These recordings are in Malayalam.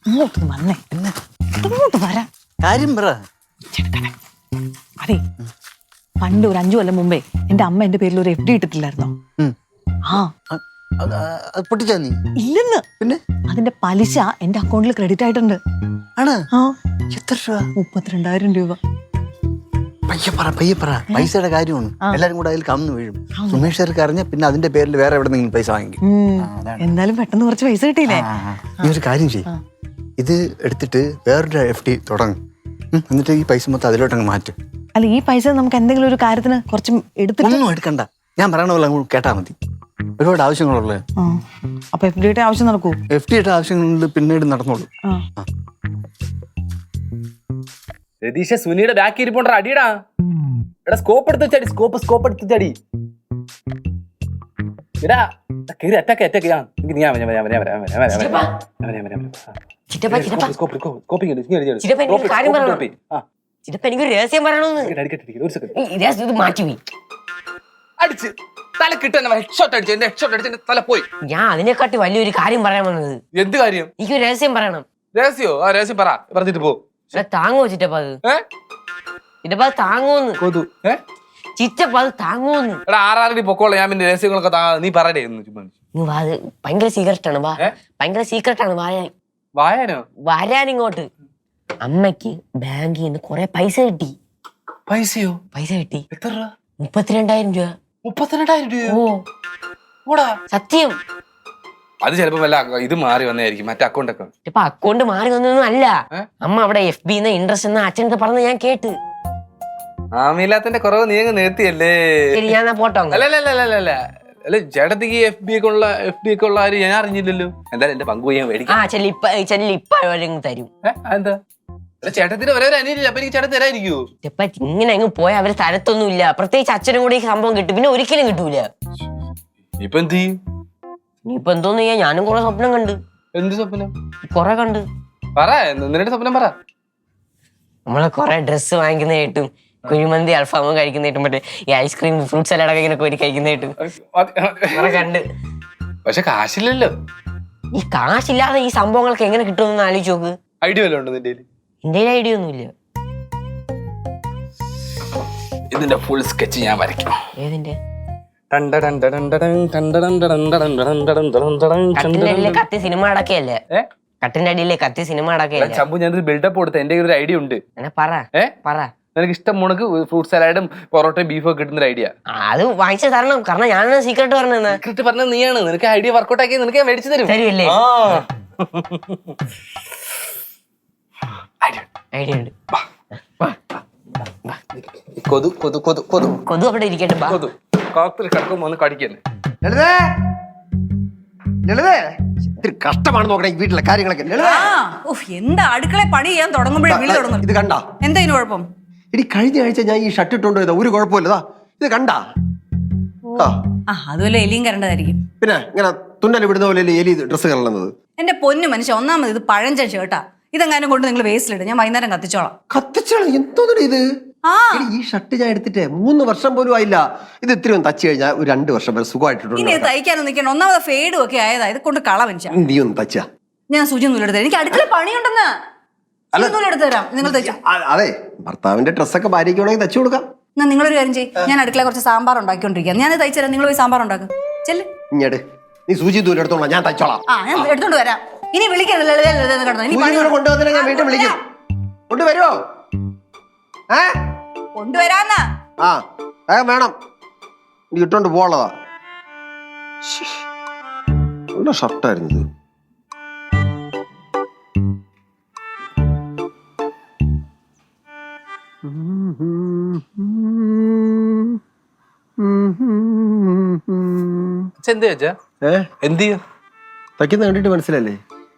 ഇങ്ങോട്ട് വന്നേ. ഇങ്ങോട്ട് വരാം. കാര്യം പറ. അതെ, പണ്ട് ഒരു 5 കൊല്ലം മുമ്പേ എന്റെ അമ്മ എന്റെ പേരിൽ ഒരു FD ഇട്ടിട്ടില്ലായിരുന്നോ? ആ, പൊട്ടിച്ചാ നീ? ഇല്ലെന്ന്. പിന്നെ അതിന്റെ പലിശ എന്റെ അക്കൗണ്ടിൽ ക്രെഡിറ്റ് ആയിട്ടുണ്ട്. ആണ്? ആ, എത്ര രൂപ? 32,000 രൂപ. പയ്യെ പറ. പൈസയുടെ കാര്യമാണ്. എല്ലാരും കൂടെ അതിൽ കമന്ന് വീഴും. സുമേഷർക്ക് അറിഞ്ഞ പിന്നെ അതിന്റെ പേരിൽ വേറെ എവിടെ നിന്നും പൈസ വാങ്ങിക്കും. എന്നാലും പെട്ടെന്ന് കുറച്ച് പൈസ കിട്ടിയില്ലേ? നീ ഒരു കാര്യം ചെയ്യും, ഇത് എടുത്തിട്ട് വേറൊരു FD തുടങ്ങും. എന്നിട്ട് ഈ പൈസ മൊത്തം അതിലോട്ടങ്ങ് മാറ്റും. അല്ല, ഈ പൈസ നമുക്ക് എന്തെങ്കിലും ഒരു കാര്യത്തിന് കുറച്ച് എടുത്തിട്ട്. ഒന്നും എടുക്കണ്ട, ഞാൻ പറയണ പോലെ അങ്ങ് കേട്ടാ മതി. ഒരുപാട് ആവശ്യങ്ങളുള്ളത്. അപ്പൊ FD ആവശ്യം നടക്കൂ? FD ആവശ്യങ്ങളിൽ പിന്നീട് നടന്നോളൂ. രതീഷ സുനിയുടെ ബാക്കി ഇരിപ്പോണ്ട അടിയടാ. എടാ സ്കോപ്പ് എടുത്ത് ചടി, സ്കോപ്പ് എടുത്ത് ചടി. എടാ കേറി അറ്റാക്ക് എനിക്കൊരു രഹസ്യം പറയണമെന്ന്. അടിച്ച് തല കിട്ടുന്ന ഹെഡ്ഷോട്ട് അടിച്ച് തല പോയി. ഞാൻ അതിനെക്കാട്ടി വലിയൊരു കാര്യം പറയാൻ വന്നത്. എന്ത് കാര്യം? എനിക്കൊരു രഹസ്യം പറയണം. രഹസ്യോ? ആ രഹസ്യം പറഞ്ഞിട്ട് പോ. താങ്ങോ ചിറ്റപ്പ? അത് ചിറ്റപ്പ താങ്ങോന്ന്. കൊതു ചിറ്റപ്പ അത് താങ്ങോന്ന്. എടാ ആറാറടി പൊക്കോളെ, ഞാൻ പിന്നെ രഹസ്യങ്ങളൊക്കെ നീ പറയടേ എന്ന് ചുമ്മാ. ഭയങ്കര സീക്രട്ടാണ്. ഭയങ്കര സീക്രട്ടാണ്. വായാനോ? വരാനിങ്ങോട്ട്. അമ്മയ്ക്ക് ബാങ്കിൽ നിന്ന് കൊറേ പൈസ കിട്ടി. പൈസയോ? പൈസ കിട്ടി. എത്ര രൂപ? 32,000 രൂപ. 32,000 രൂപ? ഓടാ സത്യം. അത് ചിലപ്പോ വല്ല ഇത് മാറി വന്നായിരിക്കും, മറ്റേ അക്കൗണ്ട് ഒക്കെ. ഇപ്പൊ അക്കൗണ്ട് മാറി വന്നൊന്നും അല്ല. അമ്മ അവിടെ FB ഇൻട്രസ്റ്റ് എന്ന അച്ഛനത്തെ പറഞ്ഞ ഞാൻ കേട്ട്. ആമില്ലാത്തിന്റെ കുറവ് നീ അങ്ങ് നിർത്തിയല്ലേ? ശരി, ഞാൻ പോട്ടോ. അല്ല ചേട്ടത്തിക്ക് FB ഒക്കെ ഉള്ള ആര് ഞാൻ അറിഞ്ഞില്ലല്ലോ. എന്തായാലും എന്റെ പങ്കു ഞാൻ മേടിക്കും. ഇപ്പൊ തരും. എന്താ ചേട്ടത്തിന് ഒരേ ഒരു അനിയനില്ല, അപ്പൊ എനിക്ക് ചേട്ടൻ തരായിരിക്കോ? ഇപ്പൊ ഇങ്ങനെ അങ്ങ് പോയാൽ അവര് തരത്തൊന്നുമില്ല. പ്രത്യേകിച്ച് അച്ഛനും കൂടി ഈ സംഭവം കിട്ടും, പിന്നെ ഒരിക്കലും കിട്ടൂല. ഇപ്പൊ എന്ത് ചെയ്യും? ഇനിയിപ്പൊ എന്തോന്ന് ചെയ്യാ? ഞാനും കുറെ സ്വപ്നം കണ്ട്. എന്ത് സ്വപ്നം? കൊറേ കണ്ട്. പറ, നിന്റെ സ്വപ്നം പറ. നമ്മളെ കൊറേ ഡ്രസ്സ് വാങ്ങിക്കുന്നതായിട്ടും കുഴിമന്തി അൽഫാമും കഴിക്കുന്നതായിട്ടും മറ്റേ ഈ ഐസ്ക്രീം ഫ്രൂട്ട് സലാഡൊക്കെ ഇങ്ങനെ കോരി കഴിക്കുന്നതായിട്ടും കുറെ കണ്ട്. പക്ഷെ കാശില്ലല്ലോ. ഈ കാശില്ലാതെ ഈ സംഭവങ്ങളൊക്കെ എങ്ങനെ കിട്ടുമെന്ന് ആലോചിച്ച് നോക്ക്. ഐഡിയ വല്ലതും ഉണ്ടോ നിന്റെ? എന്റെ ഐഡിയ ഒന്നുമില്ല. ഇതിന്റെ ഫുൾ സ്കെച്ച് ഞാൻ വരയ്ക്കാം. ഏതിന്റെ? കട്ടിന്റെ അടിയിലെ കത്തി സിനിമ അടക്കല്ലേ? കട്ടിന്റെ അടിയിലെ കത്തി സിനിമ അടക്കല്ലേ? ചമ്പു ഞാൻ ബിൽഡപ്പ് കൊടുത്ത എന്റെ ഒരു ഐഡിയ ഉണ്ട്. പറ. നിനക്ക് ഇഷ്ടം മുണക്ക് ഫ്രൂട്ട് സലാഡും പൊറോട്ടയും ബീഫും ഒക്കെ കിട്ടുന്ന ഒരു ഐഡിയ. അത് വാങ്ങിച്ചു തരണം, കാരണം ഞാനാണ് സീക്രട്ട് പറഞ്ഞത്. സീക്രട്ട് പറഞ്ഞത് നീയാണ്. നിനക്ക് ഐഡിയ വർക്കൗട്ട് ആക്കി നിനക്ക് ഞാൻ മേടിച്ചു തരും. തരുമല്ലേ? ഐഡിയ ഉണ്ട്. കൊതു കൊതു കൊതു കൊതു കൊതു അവിടെ ഇരിക്കട്ടെ. കൊതു കാത്തിൽ കിടക്കുമ്പോ ഒന്ന് കടിക്കല്ലേ? ഇത്തിരി കഷ്ടമാണ് നോക്കണേ ഈ വീട്ടിലെ കാര്യങ്ങളൊക്കെ. എന്താ അടുക്കള പണി ചെയ്യാൻ തുടങ്ങുമ്പോഴേ വിളി തുടങ്ങും. ഇത് കണ്ടാ? എന്താ ഇതിന് കുഴപ്പം? ഇനി കഴിഞ്ഞ ആഴ്ച ഞാൻ ഈ ഷർട്ട് ഇട്ടോണ്ട് പോയതാ, ഒരു കുഴപ്പമില്ലതാ. ഇത് കണ്ടാ? അതുപോലെ എലിയും കരണ്ടതായിരിക്കും. പിന്നെ ഇങ്ങനെ തുന്നൽ വിടുന്ന പോലെ എലി ഡ്രസ്സ് കളയുന്നത്. എന്റെ പൊന്നു മനുഷ്യ, ഒന്നാമത് ഇത് പഴഞ്ചൻ ഷർട്ടാ. ഇതെങ്ങാനും കൊണ്ട് നിങ്ങൾ വേസ്റ്റിലിടും, ഞാൻ വൈകുന്നേരം കത്തിച്ചോളാം. കത്തിച്ചോളാം? എന്തോന്നു ഇത്? ഈ ഷർട്ട് ഞാൻ എടുത്തിട്ട് 3 വർഷം പോലും ആയില്ല. ഇത് ഇത്തിരി ഒന്ന് തച്ച് കഴിഞ്ഞാൽ ഒരു 2 വർഷം വരെ സുഖമായിട്ടുണ്ട്. ഇനി തയ്ക്കാനൊന്നും നിൽക്കണം. ഒന്നാമത് ഫേഡും ഒക്കെ ആയതാ. ഇത് കൊണ്ട് കള മനുഷ്യ. നീ ഒന്ന് തച്ചാ? ഞാൻ സൂചി നൂലെടുത്ത് തരാം. എനിക്ക് അടുക്കള പണിയുണ്ടെന്ന്. നൂലെടുത്ത് തരാം, നിങ്ങൾ തയ്ച്ചു. അതെ, ഭർത്താവിന്റെ ഡ്രസ്സൊക്കെ ഭാര്യയ്ക്ക് വേണമെങ്കിൽ തച്ചു കൊടുക്കാം. എന്നാ നിങ്ങളൊരു കാര്യം ചെയ്യും, ഞാൻ അടുക്കള കുറച്ച് സാമ്പാർ ഉണ്ടാക്കിക്കൊണ്ടിരിക്കാം. ഞാൻ തയ്ച്ചു തരാം, നിങ്ങൾ പോയി സാമ്പാർ ഉണ്ടാക്കും. ചെല്ല് ഇങ്ങോട്ട്. നീ സൂചി ദൂരം എടുത്തോളാം, ഞാൻ തച്ചോളാം. ഞാൻ എടുത്തോണ്ട് വരാം. ഇനി വിളിക്കണല്ലോ കൊണ്ടുവന്നില്ല, ഞാൻ വീണ്ടും വിളിക്കും. കൊണ്ടുവരുമോ? കൊണ്ടുവരാന്നാ. വേണം, നീ ഇട്ടോണ്ട് പോളതാ. നല്ല ഷർട്ടായിരുന്നു ഇത്. തയ്ക്കുന്ന കണ്ടിട്ട് മനസ്സിലല്ലേ?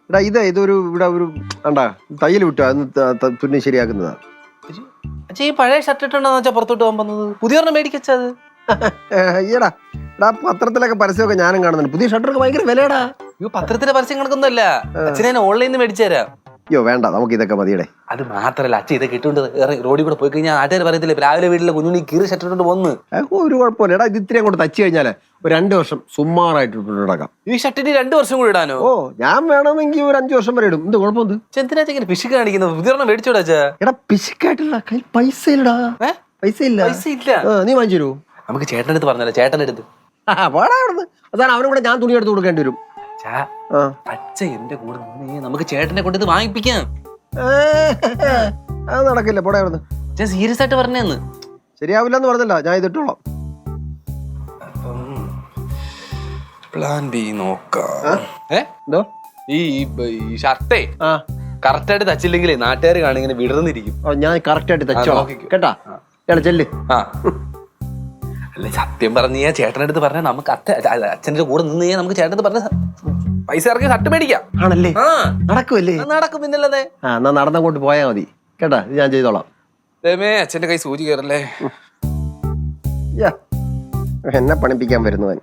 എടാ ഇതൊരു ഇവിടെ ഒരു കണ്ടാ തയ്യൽ വിട്ടു, അന്ന് തുന്നി ശരിയാക്കുന്നതാ. ഈ പഴയ ഷർട്ട് ഇട്ടുണ്ടോ പുറത്തോട്ട് പോകാൻ വന്നത്? പുതിയ മേടിക്കച്ചത്? ഈടാ എടാ, പത്രത്തിലൊക്കെ പരസ്യമൊക്കെ ഞാനും കാണുന്നുണ്ട്. പുതിയ ഷർട്ടൊക്കെ ഭയങ്കര വിലയടാ. പത്രത്തിലെ പരസ്യം കണക്കൊന്നുമല്ല, അച്ഛനെ ഓൺലൈനിൽ നിന്ന് മേടിച്ചു തരാം. അയ്യോ വേണ്ട, നമുക്ക് ഇതൊക്കെ മതിയടേ. അത് മാത്രല്ല അച്ഛൻ ഇതൊക്കെ ഇട്ടുകൊണ്ട് റോഡിൽ കൂടെ പോയി കഴിഞ്ഞാൽ നാട്ടുകാർ പറയത്തില്ലേ രാവിലെ വീട്ടിലെ കുഞ്ഞുണ്ണി കീറി ഷർട്ടിട്ടുണ്ട് വന്ന്. ഒരു കുഴപ്പമില്ല. എടാ ഇത് ഇത്രയും കൊണ്ട് തച്ച് കഴിഞ്ഞാല് ഒരു 2 വർഷം സുമാറായിട്ട് ഇട്ടിടക്കാം. ഈ ഷർട്ടിന് 2 വർഷം കൂടി ഇടാനോ? ഓ ഞാൻ വേണമെങ്കിൽ ഒരു 5 വർഷം വരെ ഇടും. എന്ത് കുഴപ്പമെന്ത്? എന്തിനാ ഇങ്ങനെ പിശുക്ക് കാണിക്കുന്നത്? പുതിയൊരെണ്ണം മേടിച്ചോടാ അച്ഛാ. എടാ പിശുക്കായിട്ടില്ല, കയ്യിൽ പൈസ ഇല്ലടാ. പൈസ ഇല്ല. പൈസ ഇല്ല. നീ വാങ്ങിച്ചു തരൂ. നമുക്ക് ചേട്ടൻ്റെ അടുത്ത് പറഞ്ഞല്ലോ, ചേട്ടൻ്റെ അടുത്ത്. പാടാ അവിടുന്ന്. അതാണ് അവനും കൂടെ ഞാൻ തുണി എടുത്ത് കൊടുക്കേണ്ടി വരും. അച്ഛ എന്റെ കൂടെ നിന്ന് നമുക്ക് ചേട്ടനെ കൊണ്ട് ഇത് വാങ്ങിപ്പിക്കാം. അത് നടക്കില്ല, പോടാ അവിടുന്ന്. ഞാൻ സീരിയസ് ആയിട്ട് പറഞ്ഞേന്ന്. ശരിയാവില്ലെന്ന് പറഞ്ഞല്ല, ഞാൻ ഇതിട്ടോളാം. പ്ലാൻ ബി നോക്കാം. എന്തോ ഈ ഷർട്ടേ കറക്റ്റ് ആയിട്ട് തച്ചില്ലെങ്കിൽ നാട്ടുകാർ കാണും ഇങ്ങനെ വിടർന്നിരിക്കും. ഞാൻ കറക്റ്റ് ആയിട്ട് തച്ചോളാം കേട്ടാ. ചെല്ല്. അല്ലെ സത്യം പറഞ്ഞ ചേട്ടൻ്റെ അടുത്ത് പറഞ്ഞാൽ നമുക്ക് അച്ഛൻ്റെ കൂടെ നിന്ന് കഴിഞ്ഞാൽ നമുക്ക് ചേട്ടൻ്റെ പറഞ്ഞ പൈസ ഇറക്കി ഷർട്ട് മേടിക്കാം. ആണല്ലേ? നടക്കുമല്ലേ? നടക്കും പിന്നല്ലേ. എന്നാ നടന്നങ്ങോട്ട് പോയാ മതി കേട്ടാ. ഇത് ഞാൻ ചെയ്തോളാം. അച്ഛന്റെ കൈ സൂചി കയറല്ലേ. എന്നെ പണിപ്പിക്കാൻ വരുന്നവൻ.